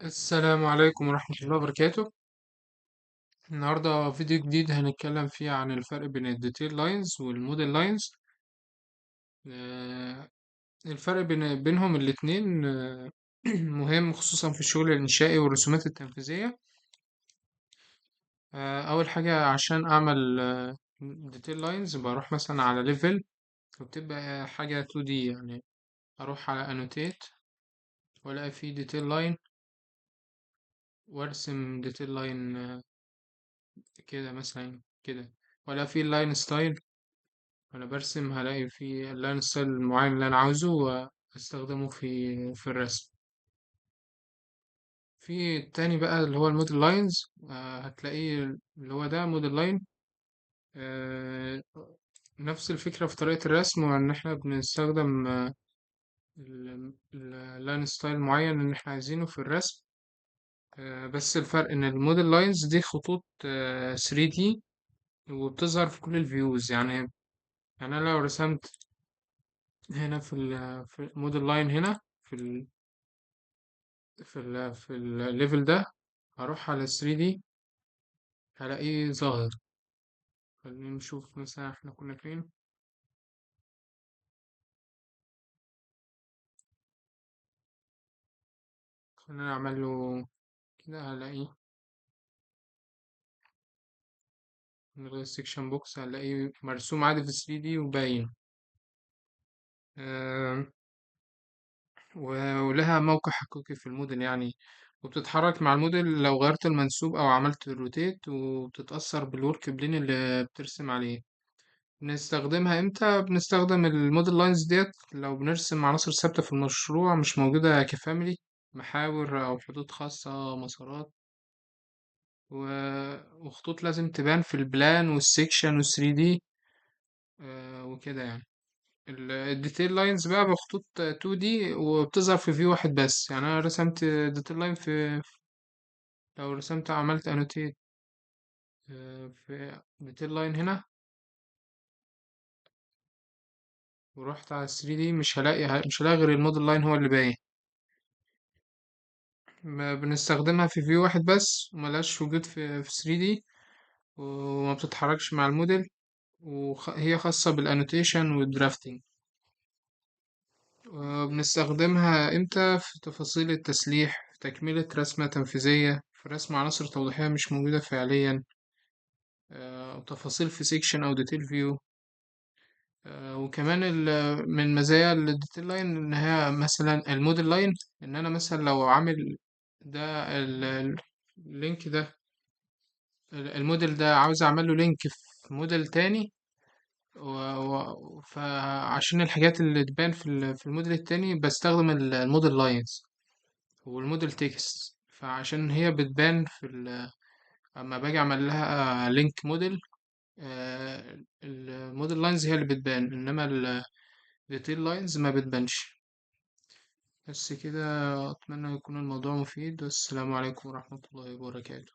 السلام عليكم ورحمة الله وبركاته. النهاردة فيديو جديد هنتكلم فيه عن الفرق بين الديتيل لاينز والموديل لاينز. الفرق بينهم الاتنين مهم خصوصا في الشغل الإنشائي والرسومات التنفيذية. أول حاجة عشان أعمل ديتيل لاينز بروح مثلا على ليفل وبتبقى حاجة 2D يعني. أروح على annotate وألاقي فيه ديتيل لاين وأرسم ديتيل لاين كده مثلا كده، ولا في لاين ستايل. وانا برسم هلاقي في اللاين ستايل المعين اللي انا عاوزه واستخدمه في الرسم. في التاني بقى اللي هو الموديل لاينز، هتلاقيه اللي هو ده موديل لاين. آه نفس الفكرة في طريقة الرسم، وان احنا بنستخدم اللاين ستايل معين اللي احنا عايزينه في الرسم. بس الفرق ان الموديل لاينز دي خطوط 3D وبتظهر في كل الفيوز يعني انا لو رسمت هنا في الموديل لاين هنا في الليفل ده، هروح على 3D هلاقيه ظاهر. خلينا نشوف مثلا احنا كنا فين. خلينا نعمل له كده هلاقيه من غير سيكشن بوكس، هلاقيه مرسوم عادي في 3D وباين. آه ولها موقع حقيقي في الموديل يعني، وبتتحرك مع الموديل لو غيرت المنسوب او عملت روتيت، وبتتأثر بالورك بلين اللي بترسم عليه. بنستخدمها امتى؟ بنستخدم الموديل لاينز ديت لو بنرسم عناصر ثابتة في المشروع مش موجودة كفاميلي، محاور او حدود خاصة، مسارات وخطوط لازم تبان في البلان والسيكشن والثري دي وكده يعني. الديتيل لاينز بقى بخطوط 2 دي وبتظهر في فيو واحد بس. يعني انا رسمت ديتيل لاين لو رسمت عملت انوتيت في ديتيل لاين هنا ورحت على 3 دي، مش هلاقي غير الموديل لاين هو اللي باين. بنستخدمها في فيو واحد بس وملهاش وجود في 3D، وما بتتحركش مع الموديل، وهي خاصة بالانوتيشن والدرافتنج. بنستخدمها امتى؟ في تفاصيل التسليح، في تكملة رسمة تنفيذية، في رسم عناصر توضيحية مش موجودة فعليا، تفاصيل في سيكشن أو ديتيل فيو. وكمان من مزايا الديتيل لاين إن هي مثلا الموديل لاين، إن أنا مثلا لو عامل ده اللينك ده، الموديل ده عاوز اعمل له لينك في موديل تاني، فعشان الحاجات اللي تبان في الموديل التاني بستخدم الموديل لاينز والموديل تكست. فعشان هي بتبان اما باجي اعمل لها لينك موديل، الموديل لاينز هي اللي بتبان، انما الديتيل لاينز ما بتبانش. بس كده، اتمنى يكون الموضوع مفيد، والسلام عليكم ورحمة الله وبركاته.